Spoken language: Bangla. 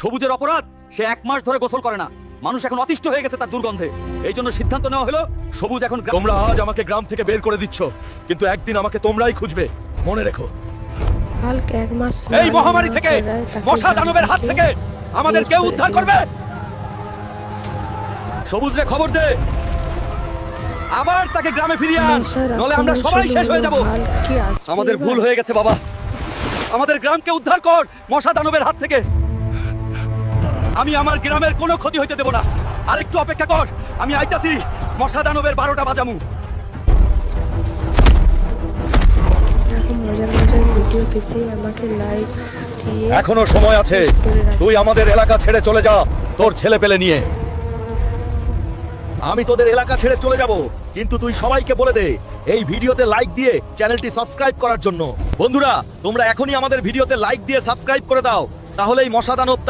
সবুজের অপরাধ, সে 1 মাস ধরে গোসল করে না। মানুষ এখন অতিষ্ঠ হয়ে গেছে তার দুর্গন্ধে। এই জন্য সিদ্ধান্ত নেওয়া হলো সবুজ এখন তোমরা আজ আমাকে গ্রাম থেকে বের করে দিচ্ছ, কিন্তু একদিন আমাকে তোমরাই খুঁজবে, মনে রেখো। হাল্ক 1 মাস এই মহামারী থেকে, মশা দানবের হাত থেকে আমাদের কেউ উদ্ধার করবে? সবুজ রে খবর দে, আবার তাকে গ্রামে ফিরিয়ে আন, নলে আমরা সবাই শেষ হয়ে যাব। আমাদের ভুল হয়ে গেছে বাবা, আমাদের গ্রামকে উদ্ধার কর মশা দানবের হাত থেকে। আমি আমার গ্রামের কোনো ক্ষতি হইতে দেব না। আরেকটু অপেক্ষা কর, আমি আইতাছি। মশা দানবের 12টা বাজামু। এরকম মজার মজার ভিডিও পেতে আমাকে লাইক দিয়ে এখনো সময় আছে, তুই আমাদের এলাকা ছেড়ে চলে যা তোর ছেলে পেলে নিয়ে। আমি তোদের এলাকা ছেড়ে চলে যাব, কিন্তু তুই সবাইকে বলে দে এই ভিডিওতে লাইক দিয়ে চ্যানেলটি সাবস্ক্রাইব করার জন্য। বন্ধুরা, তোমরা এখনই আমাদের ভিডিওতে লাইক দিয়ে সাবস্ক্রাইব করে দাও, তাহলেই মশা দানব তার